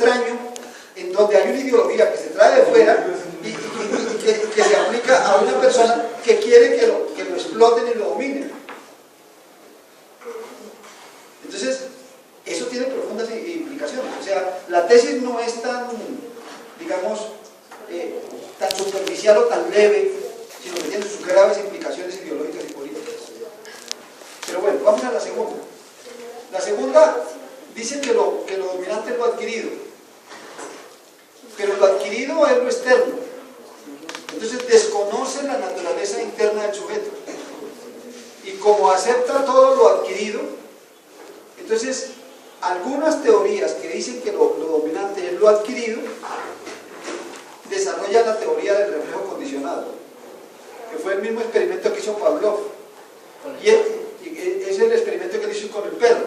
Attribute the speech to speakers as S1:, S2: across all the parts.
S1: extraño en donde hay una ideología que se trae de fuera y que se aplica a una persona que quiere que lo exploten y lo dominen. Entonces, eso tiene profundas implicaciones. O sea, la tesis no es tan, digamos, tan superficial o tan leve, sino que tiene sus graves implicaciones ideológicas y políticas. Pero bueno, vamos a la segunda. La segunda dice que lo dominante es lo adquirido, pero lo adquirido es lo externo. Entonces desconoce la naturaleza interna del sujeto. Y como acepta todo lo adquirido, entonces algunas teorías que dicen que lo dominante es lo adquirido, desarrollan la teoría del reflejo condicionado, que fue el mismo experimento que hizo Pavlov. Y es el experimento que hizo con el perro.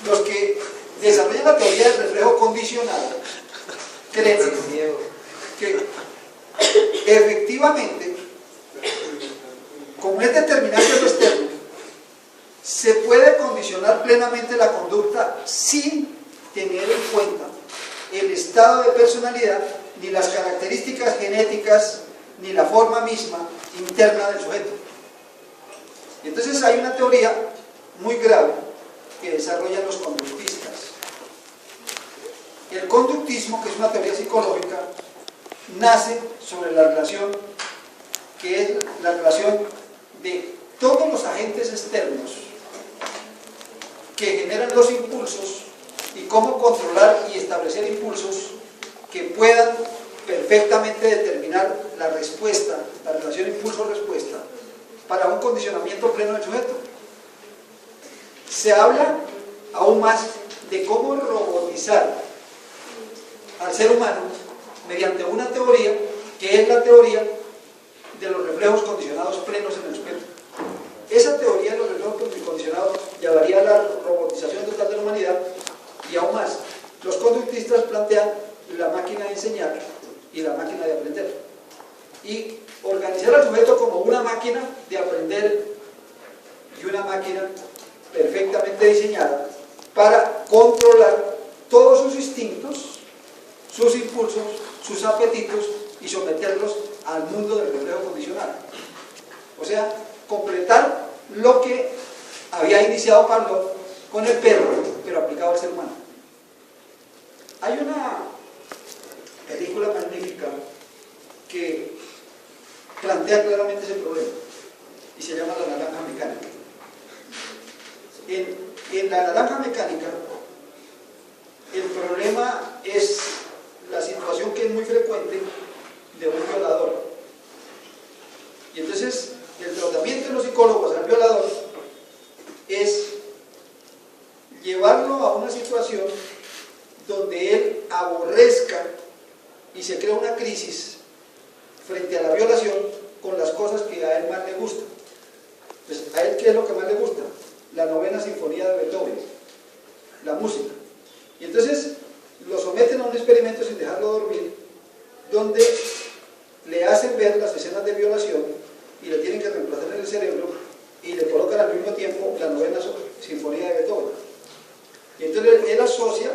S1: Los que desarrollan la teoría del reflejo condicionado creen que efectivamente, como es determinante lo externo, se puede condicionar plenamente la conducta sin tener en cuenta el estado de personalidad, ni las características genéticas, ni la forma misma interna del sujeto. Y entonces hay una teoría muy grave que desarrollan los conductistas. El conductismo, que es una teoría psicológica, nace sobre la relación, que es la relación de todos los agentes externos que generan los impulsos y cómo controlar y establecer impulsos que puedan perfectamente determinar la respuesta, la relación impulso-respuesta, para un condicionamiento pleno del sujeto. Se habla aún más de cómo robotizar al ser humano mediante una teoría que es la teoría de los reflejos condicionados plenos en el sujeto. Esa teoría de los reflejos condicionados llevaría a la robotización total de la humanidad, y aún más, los conductistas plantean la máquina de enseñar y la máquina de aprender, y organizar al sujeto como una máquina de aprender y una máquina perfectamente diseñada para controlar todos sus instintos, sus impulsos, sus apetitos, y someterlos al mundo del reflejo condicional. O sea, completar lo que había iniciado Pavlov con el perro, pero aplicado al ser humano. Hay una película magnífica que plantea claramente ese problema y se llama La Naranja Mecánica. En La Naranja Mecánica, el problema es la situación que es muy frecuente de un violador. Y entonces el tratamiento de los psicólogos al violador es llevarlo a una situación donde él aborrezca y se crea una crisis frente a la violación con las cosas que a él más le gustan. Pues, ¿a él qué es lo que más le gusta? La novena sinfonía de Beethoven, la música. Y entonces lo someten a un experimento sin dejarlo dormir, donde le hacen ver las escenas de violación y le tienen que reemplazar en el cerebro y le colocan al mismo tiempo la novena sinfonía de Beethoven. Y entonces él asocia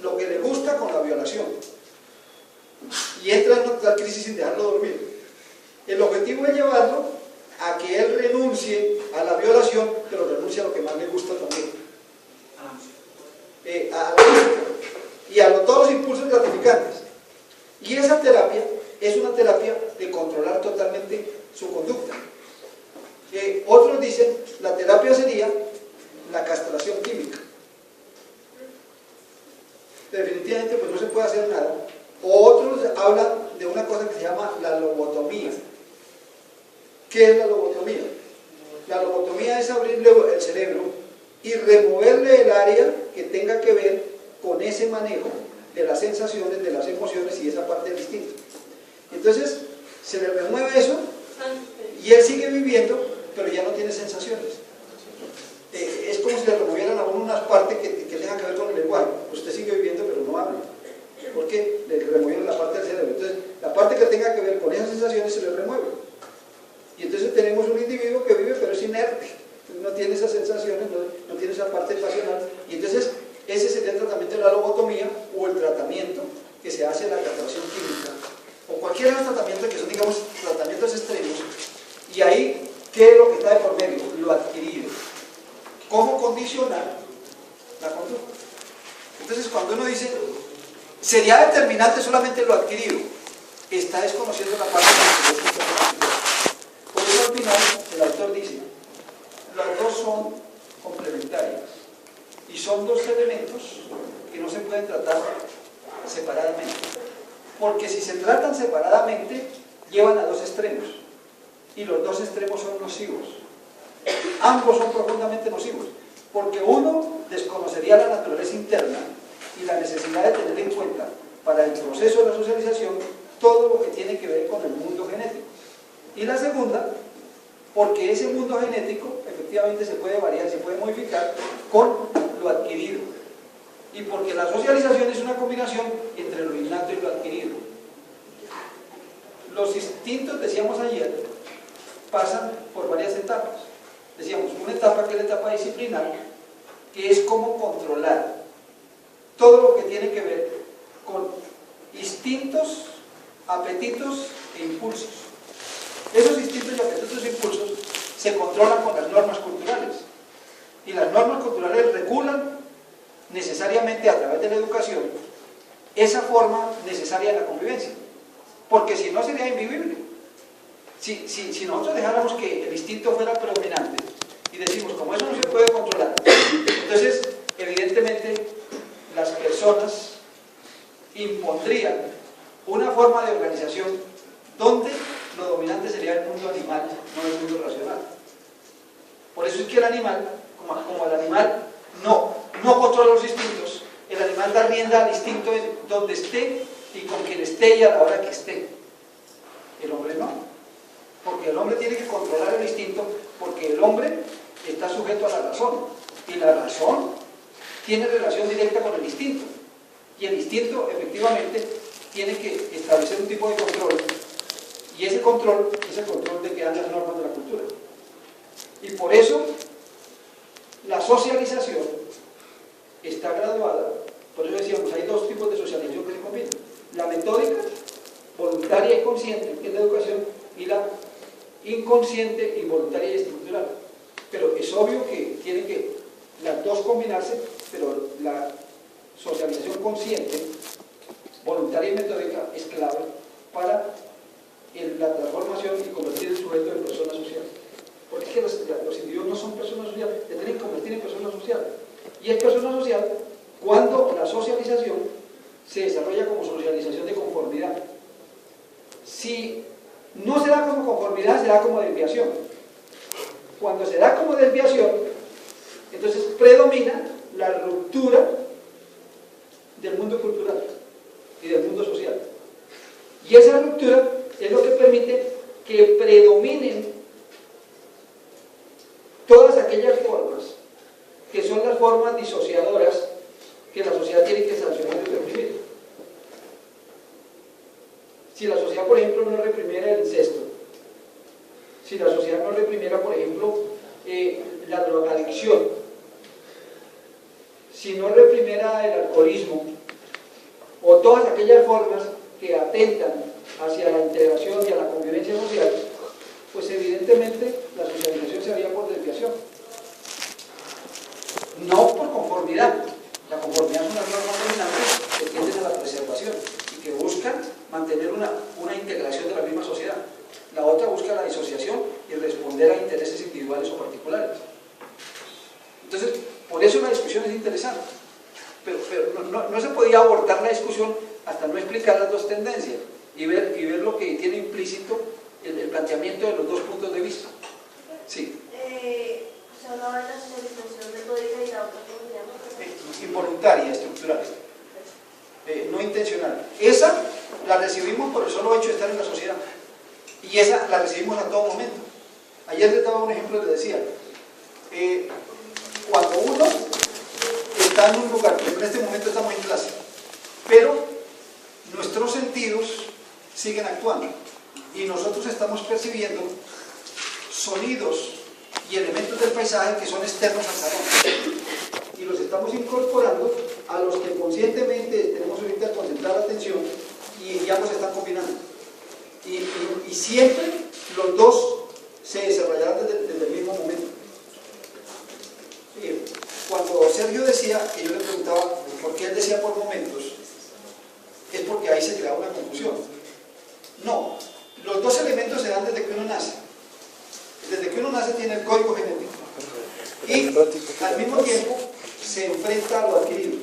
S1: lo que le gusta con la violación y entra en una crisis sin dejarlo dormir. El objetivo es llevarlo a que él renuncie a la violación, pero renuncie a lo que más le gusta también, a la música y a todos los impulsos gratificantes. Y esa terapia es una terapia de controlar totalmente su conducta. Otros dicen la terapia sería la castración química. Definitivamente pues no se puede hacer nada. O otros hablan de una cosa que se llama la lobotomía. ¿Qué es la lobotomía? La lobotomía es abrirle el cerebro y removerle el área que tenga que ver con ese manejo de las sensaciones, de las emociones y esa parte del instinto. Entonces se le remueve eso y él sigue viviendo, pero ya no tiene sensaciones. Es como si le removieran a uno unas partes que tengan que ver con el lenguaje. Usted sigue viviendo, pero no habla, porque le removieron la parte del cerebro. Entonces la parte que tenga que ver con esas sensaciones se le remueve. Y entonces tenemos un individuo que vive, pero es inerte, no tiene esas sensaciones, no tiene esa parte pasional. Y entonces lobotomía o el tratamiento que se hace, la castración química, o cualquier otro tratamiento que son, digamos, tratamientos extremos. Y ahí, ¿qué es lo que está de por medio? Lo adquirido. ¿Cómo condicionar la conducta? Entonces, cuando uno dice, sería determinante solamente lo adquirido, está desconociendo la parte de la. Por eso al final, el autor dice, las dos son complementarias y son dos elementos que no se pueden tratar separadamente, porque si se tratan separadamente llevan a dos extremos y los dos extremos son nocivos. Ambos son profundamente nocivos, porque uno desconocería la naturaleza interna y la necesidad de tener en cuenta para el proceso de la socialización todo lo que tiene que ver con el mundo genético, y la segunda, porque ese mundo genético efectivamente se puede variar, se puede modificar con lo adquirido, y porque la socialización es una combinación entre lo innato y lo adquirido. Los instintos, decíamos ayer, pasan por varias etapas. Decíamos, una etapa que es la etapa disciplinar, que es cómo controlar todo lo que tiene que ver con instintos, apetitos e impulsos. Esos instintos y apetitos e impulsos se controlan con las normas culturales, y las normas culturales regulan necesariamente a través de la educación esa forma necesaria de la convivencia, porque si no sería invivible. Si nosotros dejáramos que el instinto fuera predominante y decimos, como eso no se puede controlar, entonces evidentemente las personas impondrían una forma de organización donde lo dominante sería el mundo animal, no el mundo racional. Por eso es que el animal, como el animal no controla los instintos, el animal da rienda al instinto donde esté y con quien esté y a la hora que esté. El hombre no, porque el hombre tiene que controlar el instinto, porque el hombre está sujeto a la razón, y la razón tiene relación directa con el instinto, y el instinto efectivamente tiene que establecer un tipo de control, y ese control es el control de que dan las normas de la cultura. Y por eso la socialización está graduada, por eso decíamos, hay dos tipos de socialización que se combinan: la metódica, voluntaria y consciente, que es la educación, y la inconsciente, involuntaria y estructural. Pero es obvio que tienen que las dos combinarse, pero la socialización consciente, voluntaria y metódica es clave para la transformación y convertir el sujeto en persona social. Porque es que los individuos no son personas sociales, se tienen que convertir en personas sociales. Y es persona social cuando la socialización se desarrolla como socialización de conformidad. Si no se da como conformidad, se da como desviación. Cuando se da como desviación, entonces predomina la ruptura del mundo cultural y del mundo social. Y esa ruptura es lo que permite que predominen todas aquellas formas que son las formas disociadoras que la sociedad tiene que sancionar y reprimir. Si la sociedad, por ejemplo, no reprimiera el incesto, si la sociedad no reprimiera, por ejemplo, la drogadicción, si no reprimiera el alcoholismo, o todas aquellas formas que atentan hacia la integración y a la convivencia social, pues evidentemente la socialización se haría por desviación, no por conformidad. La conformidad es una norma dominante que tienden a la preservación y que buscan mantener una integración de la misma sociedad. La otra busca la disociación y responder a intereses individuales o particulares. Entonces, por eso la discusión es interesante, pero no se podía abordar la discusión hasta no explicar las dos tendencias y ver lo que tiene implícito el planteamiento de los dos puntos de vista. Sí.
S2: Se hablaba de la socialización metódica y la otra, ¿cómo se llama?
S1: Involuntaria, estructural, no intencional. Esa la recibimos por el solo hecho de estar en la sociedad, y esa la recibimos a todo momento. Ayer les daba un ejemplo, les decía, cuando uno está en un lugar, por ejemplo, en este momento estamos en clase, pero nuestros sentidos siguen actuando y nosotros estamos percibiendo sonidos y elementos del paisaje que son externos al salón. y los estamos incorporando a los que conscientemente tenemos ahorita concentrada atención y ya nos están combinando. Y siempre los dos se desarrollarán desde el mismo momento. Cuando Sergio decía, que yo le preguntaba por qué él decía por momentos, es porque ahí se creaba una confusión. No, los dos elementos se dan desde que uno nace. Desde que uno nace tiene el código genético y al mismo tiempo se enfrenta a lo adquirido.